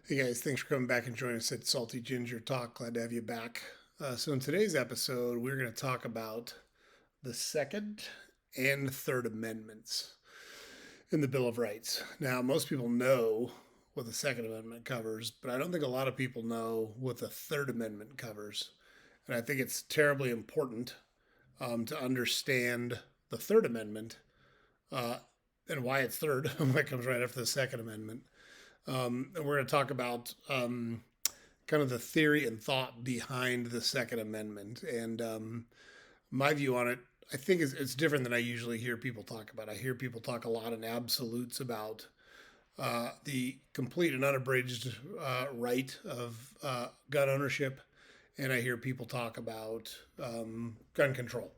Hey guys, thanks for coming back and joining us at Salty Ginger Talk. Glad to have you back. So, in today's episode, we're going to talk about the Second and Third Amendments in the Bill of Rights. Now, most people know what the Second Amendment covers, but I don't think a lot of people know what the Third Amendment covers. And I think it's terribly important to understand the Third Amendment uh, and why it's third, when it comes right after the Second Amendment. And we're going to talk about kind of the theory and thought behind the Second Amendment. And my view on it, I think it's different than I usually hear people talk about. I hear people talk a lot in absolutes about the complete and unabridged right of gun ownership, and I hear people talk about gun control.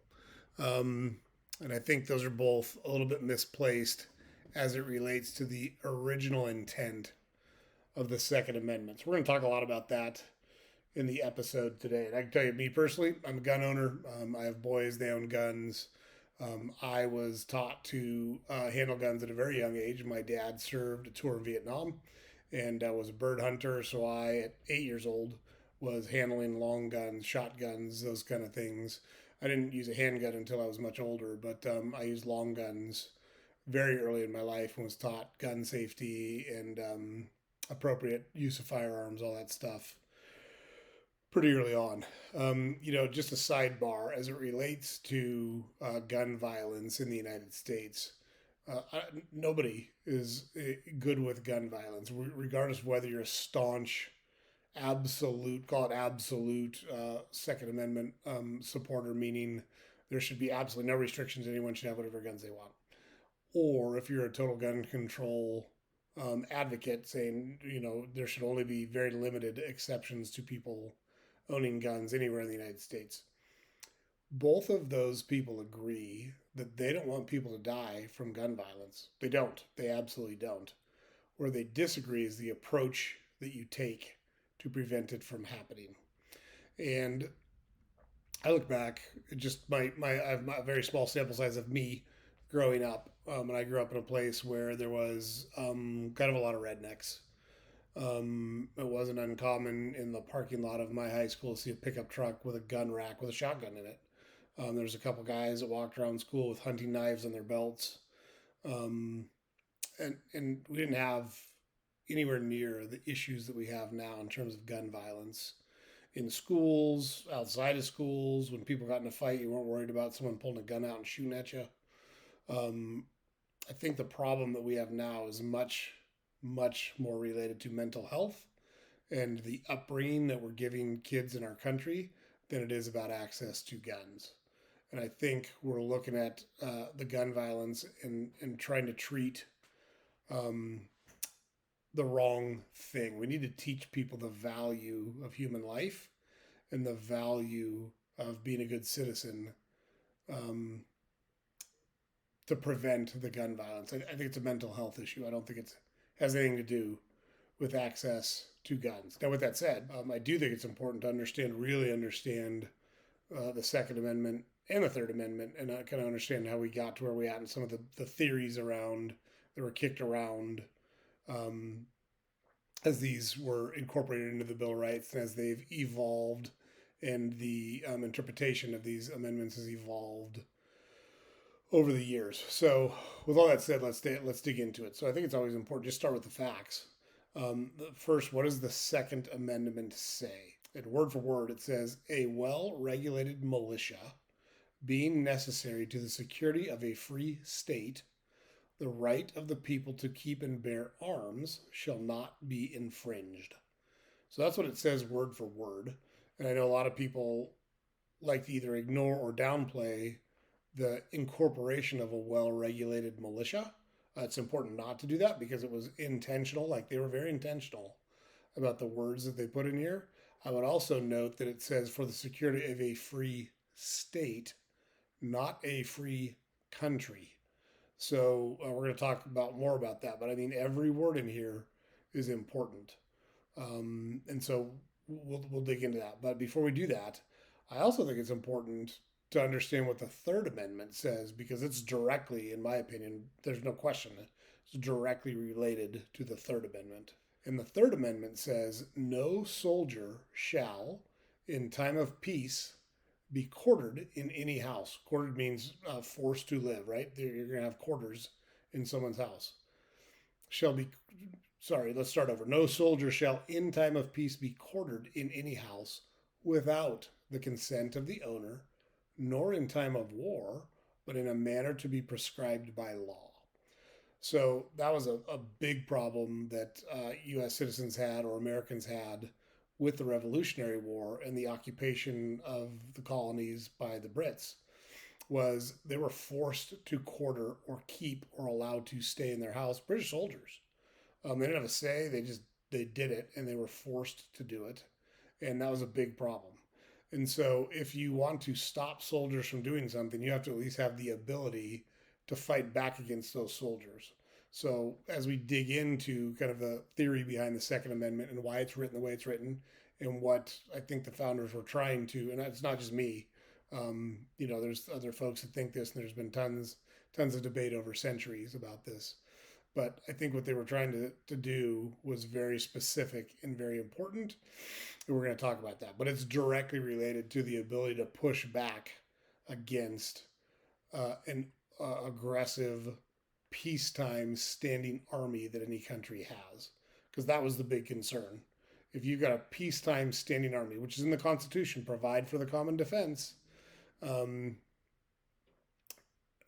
Um, and I think those are both a little bit misplaced as it relates to the original intent of the Second Amendment. So we're going to talk a lot about that in the episode today. And I can tell you, me personally, I'm a gun owner. I have boys, they own guns. I was taught to handle guns at a very young age. My dad served a tour in Vietnam and was a bird hunter. So I, at 8 years old, was handling long guns, shotguns, those kind of things. I didn't use a handgun until I was much older, but I used long guns very early in my life and was taught gun safety and appropriate use of firearms, all that stuff, pretty early on. Just a sidebar as it relates to gun violence in the United States. Nobody is good with gun violence, regardless of whether you're a staunch, absolute, call it absolute Second Amendment supporter, meaning there should be absolutely no restrictions. Anyone should have whatever guns they want. Or if you're a total gun control advocate, saying, there should only be very limited exceptions to people owning guns anywhere in the United States. Both of those people agree that they don't want people to die from gun violence. They don't. They absolutely don't. Where they disagree is the approach that you take to prevent it from happening. And I look back, just I have a very small sample size of me growing up, and I grew up in a place where there was kind of a lot of rednecks. It wasn't uncommon in the parking lot of my high school to see a pickup truck with a gun rack with a shotgun in it. There's a couple guys that walked around school with hunting knives on their belts, um, and we didn't have anywhere near the issues that we have now in terms of gun violence in schools, outside of schools. When people got in a fight, you weren't worried about someone pulling a gun out and shooting at you. Um, I think the problem that we have now is much, much more related to mental health and the upbringing that we're giving kids in our country than it is about access to guns. And I think we're looking at the gun violence and trying to treat um, the wrong thing. We need to teach people the value of human life and the value of being a good citizen, um, to prevent the gun violence. I think it's a mental health issue. I don't think it has anything to do with access to guns. Now, with that said, I do think it's important to really understand the Second Amendment and the Third Amendment, and kind of understand how we got to where we at and some of the theories around that were kicked around um, as these were incorporated into the Bill of Rights and as they've evolved, and the interpretation of these amendments has evolved over the years. So, with all that said, let's dig into it. So, I think it's always important to just start with the facts. First, what does the Second Amendment say? And word for word, it says a well-regulated militia being necessary to the security of a free state, the right of the people to keep and bear arms shall not be infringed. So that's what it says word for word. And I know a lot of people like to either ignore or downplay the incorporation of a well regulated militia. It's important not to do that because it was intentional, like they were very intentional about the words that they put in here. I would also note that it says for the security of a free state, not a free country. So we're going to talk about more about that. But I mean, every word in here is important. And so we'll dig into that. But before we do that, I also think it's important to understand what the Third Amendment says because it's directly, in my opinion, there's no question, it's directly related to the Third Amendment. And the Third Amendment says no soldier shall, in time of peace, be quartered in any house. Quartered means forced to live, right? You're going to have quarters in someone's house. Shall be, sorry, let's start over. No soldier shall, in time of peace, be quartered in any house without the consent of the owner, nor in time of war, but in a manner to be prescribed by law. So that was a big problem that U.S. citizens had or Americans had with the Revolutionary War and the occupation of the colonies by the Brits was they were forced to quarter or keep or allowed to stay in their house British soldiers. They didn't have a say; they did it, and they were forced to do it, and that was a big problem. And so, if you want to stop soldiers from doing something, you have to at least have the ability to fight back against those soldiers. So, as we dig into kind of the theory behind the Second Amendment and why it's written the way it's written, and what I think the founders were trying to, and it's not just me, there's other folks that think this, and there's been tons of debate over centuries about this. But I think what they were trying to do was very specific and very important. And we're going to talk about that. But it's directly related to the ability to push back against an aggressive peacetime standing army that any country has. Because that was the big concern. If you've got a peacetime standing army, which is in the Constitution, provide for the common defense, um,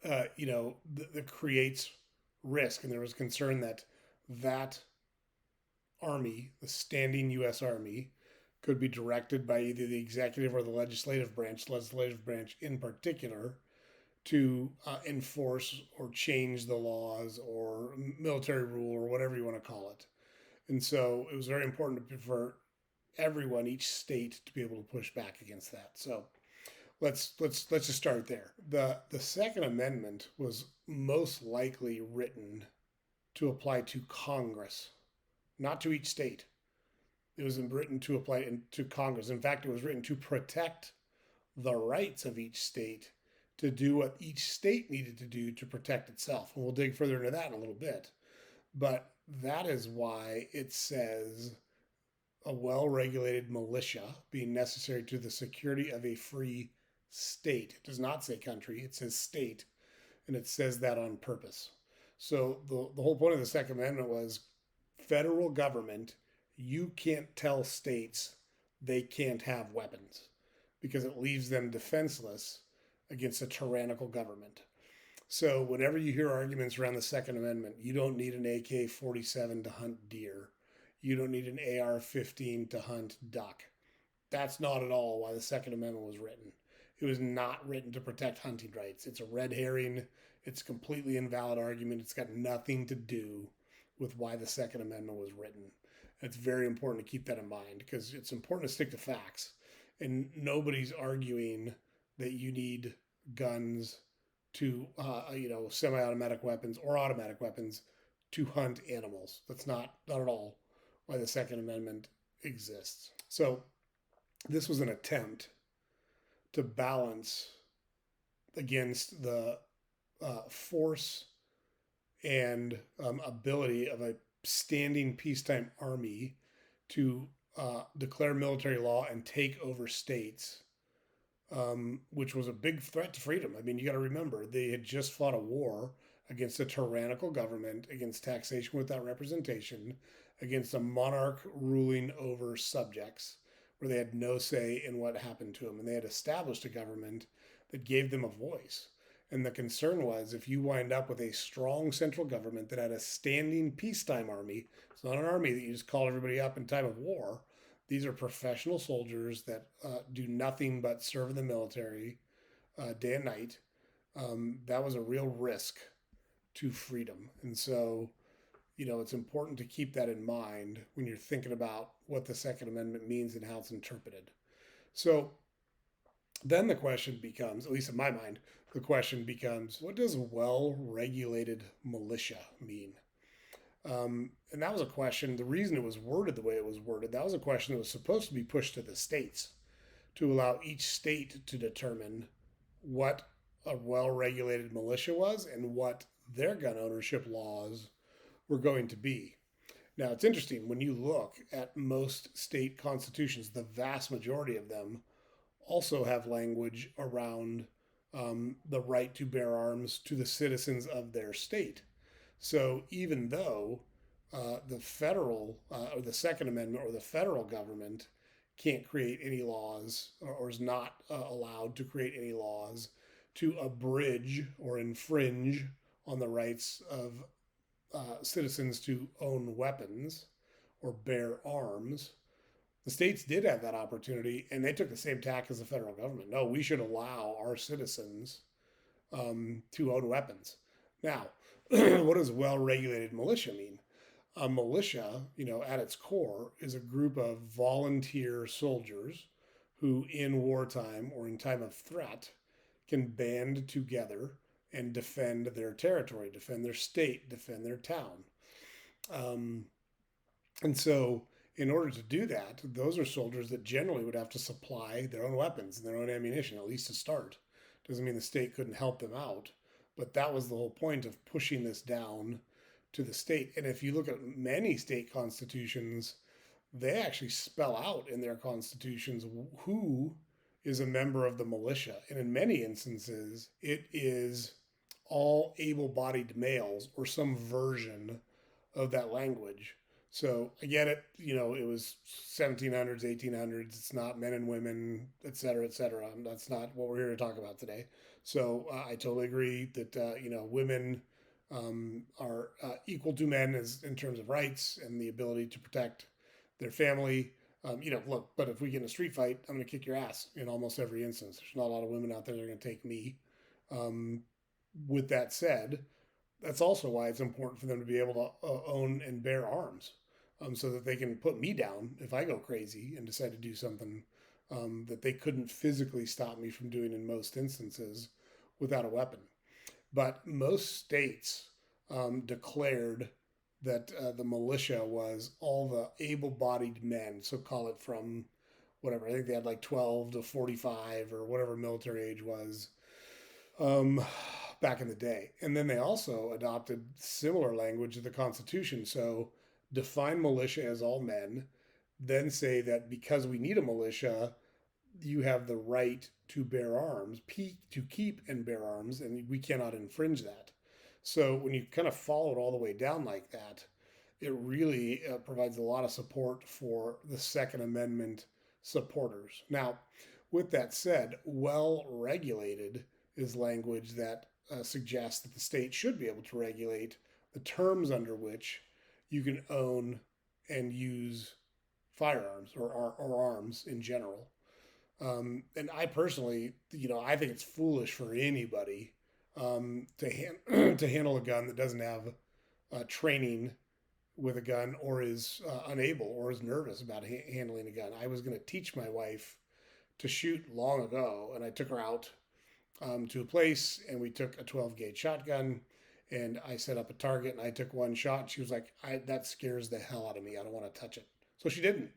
that creates risk. And there was concern that that army, the standing U.S. Army, could be directed by either the executive or the legislative branch in particular, to enforce or change the laws or military rule or whatever you want to call it. And so it was very important for everyone, each state, to be able to push back against that. So let's just start there. The Second Amendment was most likely written to apply to Congress, not to each state. It was written to apply to Congress. In fact, it was written to protect the rights of each state to do what each state needed to do to protect itself. And we'll dig further into that in a little bit. But that is why it says a well-regulated militia being necessary to the security of a free state. It does not say country, it says state, and it says that on purpose. So the whole point of the Second Amendment was federal government, you can't tell states they can't have weapons because it leaves them defenseless against a tyrannical government. So whenever you hear arguments around the Second Amendment, you don't need an AK-47 to hunt deer. You don't need an AR-15 to hunt duck. That's not at all why the Second Amendment was written. It was not written to protect hunting rights. It's a red herring. It's a completely invalid argument. It's got nothing to do with why the Second Amendment was written. It's very important to keep that in mind because it's important to stick to facts. And nobody's arguing that you need guns to, semi-automatic weapons or automatic weapons to hunt animals. That's not at all why the Second Amendment exists. So this was an attempt to balance against the force and ability of a standing peacetime army to declare military law and take over states, which was a big threat to freedom. I mean, you got to remember, they had just fought a war against a tyrannical government, against taxation without representation, against a monarch ruling over subjects, where they had no say in what happened to them. And they had established a government that gave them a voice. And the concern was if you wind up with a strong central government that had a standing peacetime army, it's not an army that you just call everybody up in time of war. These are professional soldiers that do nothing but serve in the military day and night. That was a real risk to freedom. And so, it's important to keep that in mind when you're thinking about what the Second Amendment means and how it's interpreted. So then the question becomes, at least in my mind, the question becomes, what does well-regulated militia mean? And that was a question, the reason it was worded the way it was worded, that was a question that was supposed to be pushed to the states to allow each state to determine what a well-regulated militia was and what their gun ownership laws were going to be. Now, it's interesting when you look at most state constitutions, the vast majority of them also have language around the right to bear arms to the citizens of their state. So even though the federal or the Second Amendment or the federal government can't create any laws or is not allowed to create any laws to abridge or infringe on the rights of citizens to own weapons or bear arms, the states did have that opportunity and they took the same tack as the federal government. No, we should allow our citizens to own weapons. Now, what does well regulated militia mean? A militia, at its core, is a group of volunteer soldiers who, in wartime or in time of threat, can band together and defend their territory, defend their state, defend their town. Um, and so, in order to do that, those are soldiers that generally would have to supply their own weapons and their own ammunition, at least to start. Doesn't mean the state couldn't help them out, but that was the whole point of pushing this down to the state. And if you look at many state constitutions, they actually spell out in their constitutions who is a member of the militia. And in many instances, it is all able bodied males or some version of that language. So I get it, it was 1700s, 1800s. It's not men and women, et cetera, et cetera. That's not what we're here to talk about today. So I totally agree that, women are equal to men as in terms of rights and the ability to protect their family. Look, but if we get in a street fight, I'm going to kick your ass in almost every instance. There's not a lot of women out there that are going to take me. Um, with that said, that's also why it's important for them to be able to own and bear arms, so that they can put me down if I go crazy and decide to do something that they couldn't physically stop me from doing in most instances without a weapon. But most states declared that the militia was all the able bodied men, so call it from whatever, I think they had like 12 to 45 or whatever military age was, um, back in the day. And then they also adopted similar language of the Constitution. So define militia as all men, then say that because we need a militia, you have the right to bear arms, to keep and bear arms, and we cannot infringe that. So when you kind of follow it all the way down like that, it really provides a lot of support for the Second Amendment supporters. Now, with that said, well regulated is language that suggests that the state should be able to regulate the terms under which you can own and use firearms or arms in general. And I personally, I think it's foolish for anybody to handle a gun that doesn't have training with a gun or is unable or is nervous about handling a gun. I was going to teach my wife to shoot long ago, and I took her out to a place, and we took a 12 gauge shotgun, and I set up a target, and I took one shot. She was like, "That scares the hell out of me. I don't want to touch it." So she didn't.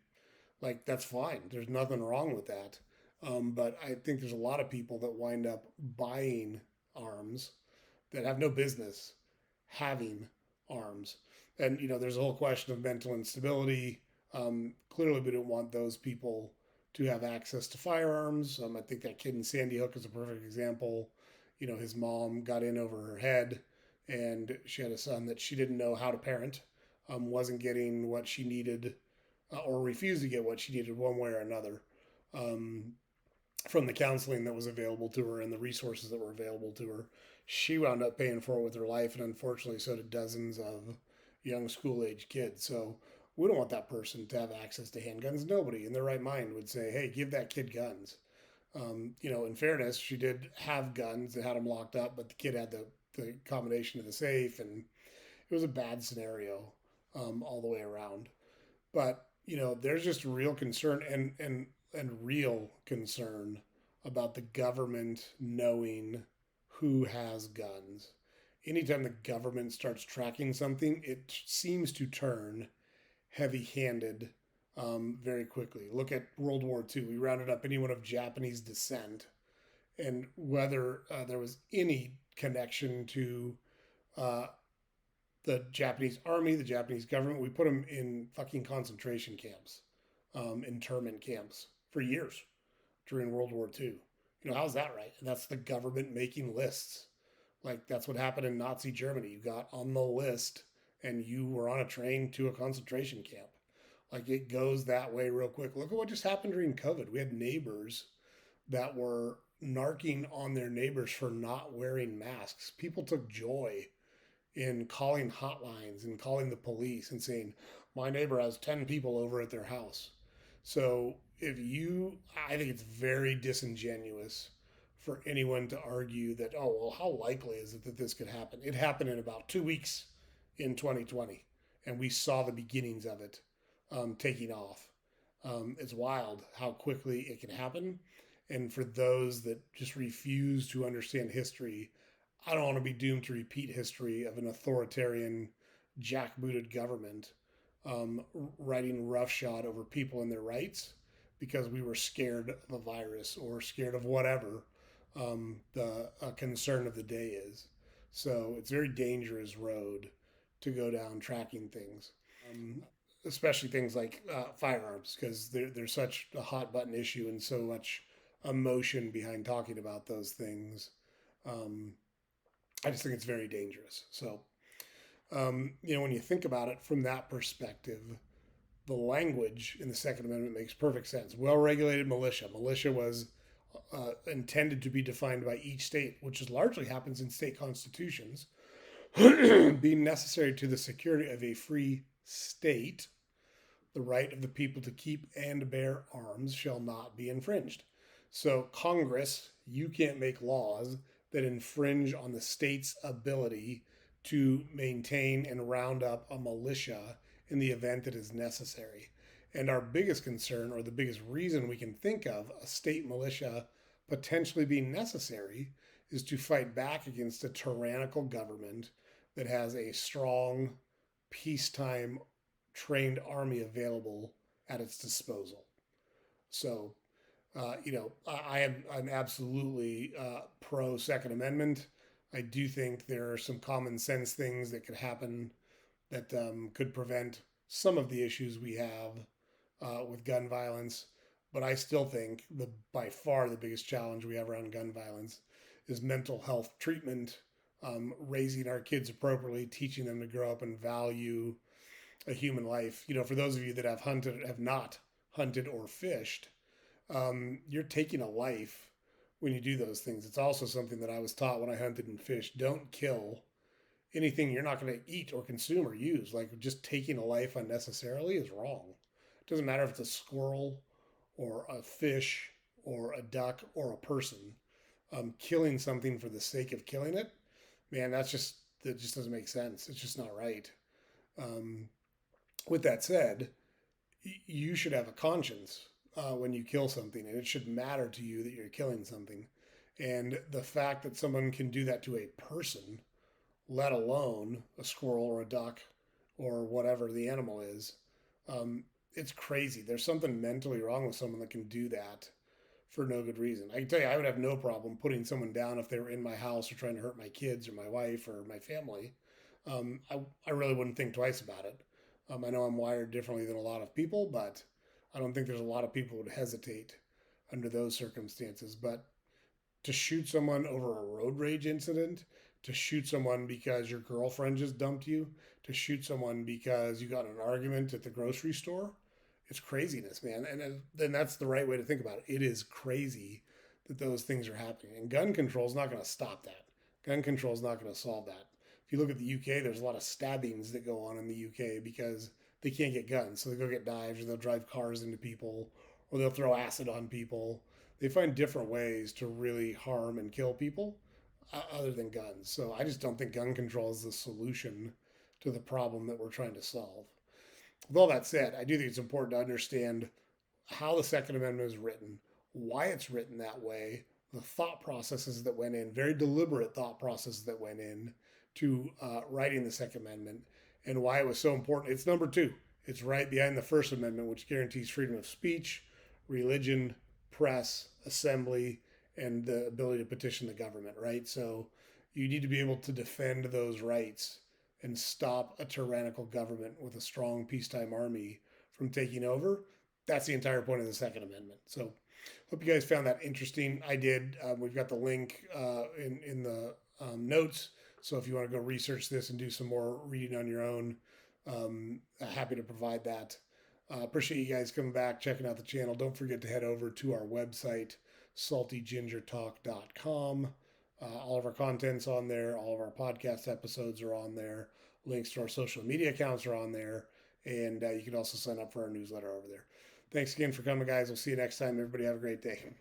Like, that's fine. There's nothing wrong with that. But I think there's a lot of people that wind up buying arms that have no business having arms. And, there's a whole question of mental instability. Clearly, we don't want those people to have access to firearms. I think that kid in Sandy Hook is a perfect example. His mom got in over her head and she had a son that she didn't know how to parent, wasn't getting what she needed or refused to get what she needed one way or another. From the counseling that was available to her and the resources that were available to her. She wound up paying for it with her life, and unfortunately, so did dozens of young school age kids. So we don't want that person to have access to handguns. Nobody in their right mind would say, "Hey, give that kid guns." In fairness, she did have guns and had them locked up, but the kid had the combination of the safe, and it was a bad scenario all the way around. But there's just real concern and real concern about the government knowing who has guns. Anytime the government starts tracking something, it seems to turn heavy handed very quickly. Look at World War II. We rounded up anyone of Japanese descent, and whether there was any connection to uh, The Japanese army, the Japanese government, we put them in fucking concentration camps, internment camps for years during World War II. How's that right? And that's the government making lists. Like, that's what happened in Nazi Germany. You got on the list and you were on a train to a concentration camp. Like, it goes that way real quick. Look at what just happened during COVID. We had neighbors that were narking on their neighbors for not wearing masks. People took joy in calling hotlines and calling the police and saying, my neighbor has 10 people over at their house. So I think it's very disingenuous for anyone to argue that, oh, well, how likely is it that this could happen? It happened in about 2 weeks in 2020, and we saw the beginnings of it taking off. It's wild how quickly it can happen. And for those that just refuse to understand history, I don't want to be doomed to repeat history of an authoritarian, jackbooted government riding roughshod over people and their rights because we were scared of a virus or scared of whatever the concern of the day is. So it's a very dangerous road to go down tracking things, um, especially things like firearms, because they're such a hot button issue and so much emotion behind talking about those things. Um, I just think it's very dangerous. So, when you think about it from that perspective, the language in the Second Amendment makes perfect sense. Well regulated militia. Militia was intended to be defined by each state, which is largely happens in state constitutions, being necessary to the security of a free state. The right of the people to keep and bear arms shall not be infringed. So, Congress, you can't make laws that infringe on the state's ability to maintain and round up a militia in the event that is necessary. And our biggest concern, or the biggest reason we can think of a state militia potentially being necessary, is to fight back against a tyrannical government that has a strong peacetime trained army available at its disposal. So, I'm absolutely pro Second Amendment. I do think there are some common sense things that could happen that could prevent some of the issues we have with gun violence. But I still think the by far the biggest challenge we have around gun violence is mental health treatment, raising our kids appropriately, teaching them to grow up and value a human life. For those of you that have not hunted or fished, you're taking a life when you do those things. It's also something that I was taught when I hunted and fished. Don't kill anything you're not going to eat or consume or use. Like, just taking a life unnecessarily is wrong. It doesn't matter if it's a squirrel or a fish or a duck or a person. Killing something for the sake of killing it, man, that just doesn't make sense. It's just not right. Um, with that said, you should have a conscience when you kill something, and it should matter to you that you're killing something. And the fact that someone can do that to a person, let alone a squirrel or a duck or whatever the animal is, it's crazy. There's something mentally wrong with someone that can do that for no good reason. I can tell you, I would have no problem putting someone down if they were in my house or trying to hurt my kids or my wife or my family. I really wouldn't think twice about it. I know I'm wired differently than a lot of people, but I don't think there's a lot of people who would hesitate under those circumstances. But to shoot someone over a road rage incident, to shoot someone because your girlfriend just dumped you, to shoot someone because you got in an argument at the grocery store, it's craziness, man. And then that's the right way to think about it. It is crazy that those things are happening. And gun control is not going to stop that. Gun control is not going to solve that. If you look at the UK, there's a lot of stabbings that go on in the UK because they can't get guns. So they go get knives or they'll drive cars into people or they'll throw acid on people. They find different ways to really harm and kill people other than guns. So I just don't think gun control is the solution to the problem that we're trying to solve. With all that said, I do think it's important to understand how the Second Amendment is written, why it's written that way, the thought processes that went in, very deliberate thought processes that went in to writing the Second Amendment, and why it was so important. It's number two. It's right behind the First Amendment, which guarantees freedom of speech, religion, press, assembly, and the ability to petition the government, right? So you need to be able to defend those rights and stop a tyrannical government with a strong peacetime army from taking over. That's the entire point of the Second Amendment. So, hope you guys found that interesting. I did. We've got the link in the notes. So if you want to go research this and do some more reading on your own, happy to provide that. Appreciate you guys coming back, checking out the channel. Don't forget to head over to our website, saltygingertalk.com. All of our content's on there. All of our podcast episodes are on there. Links to our social media accounts are on there. And you can also sign up for our newsletter over there. Thanks again for coming, guys. We'll see you next time. Everybody have a great day.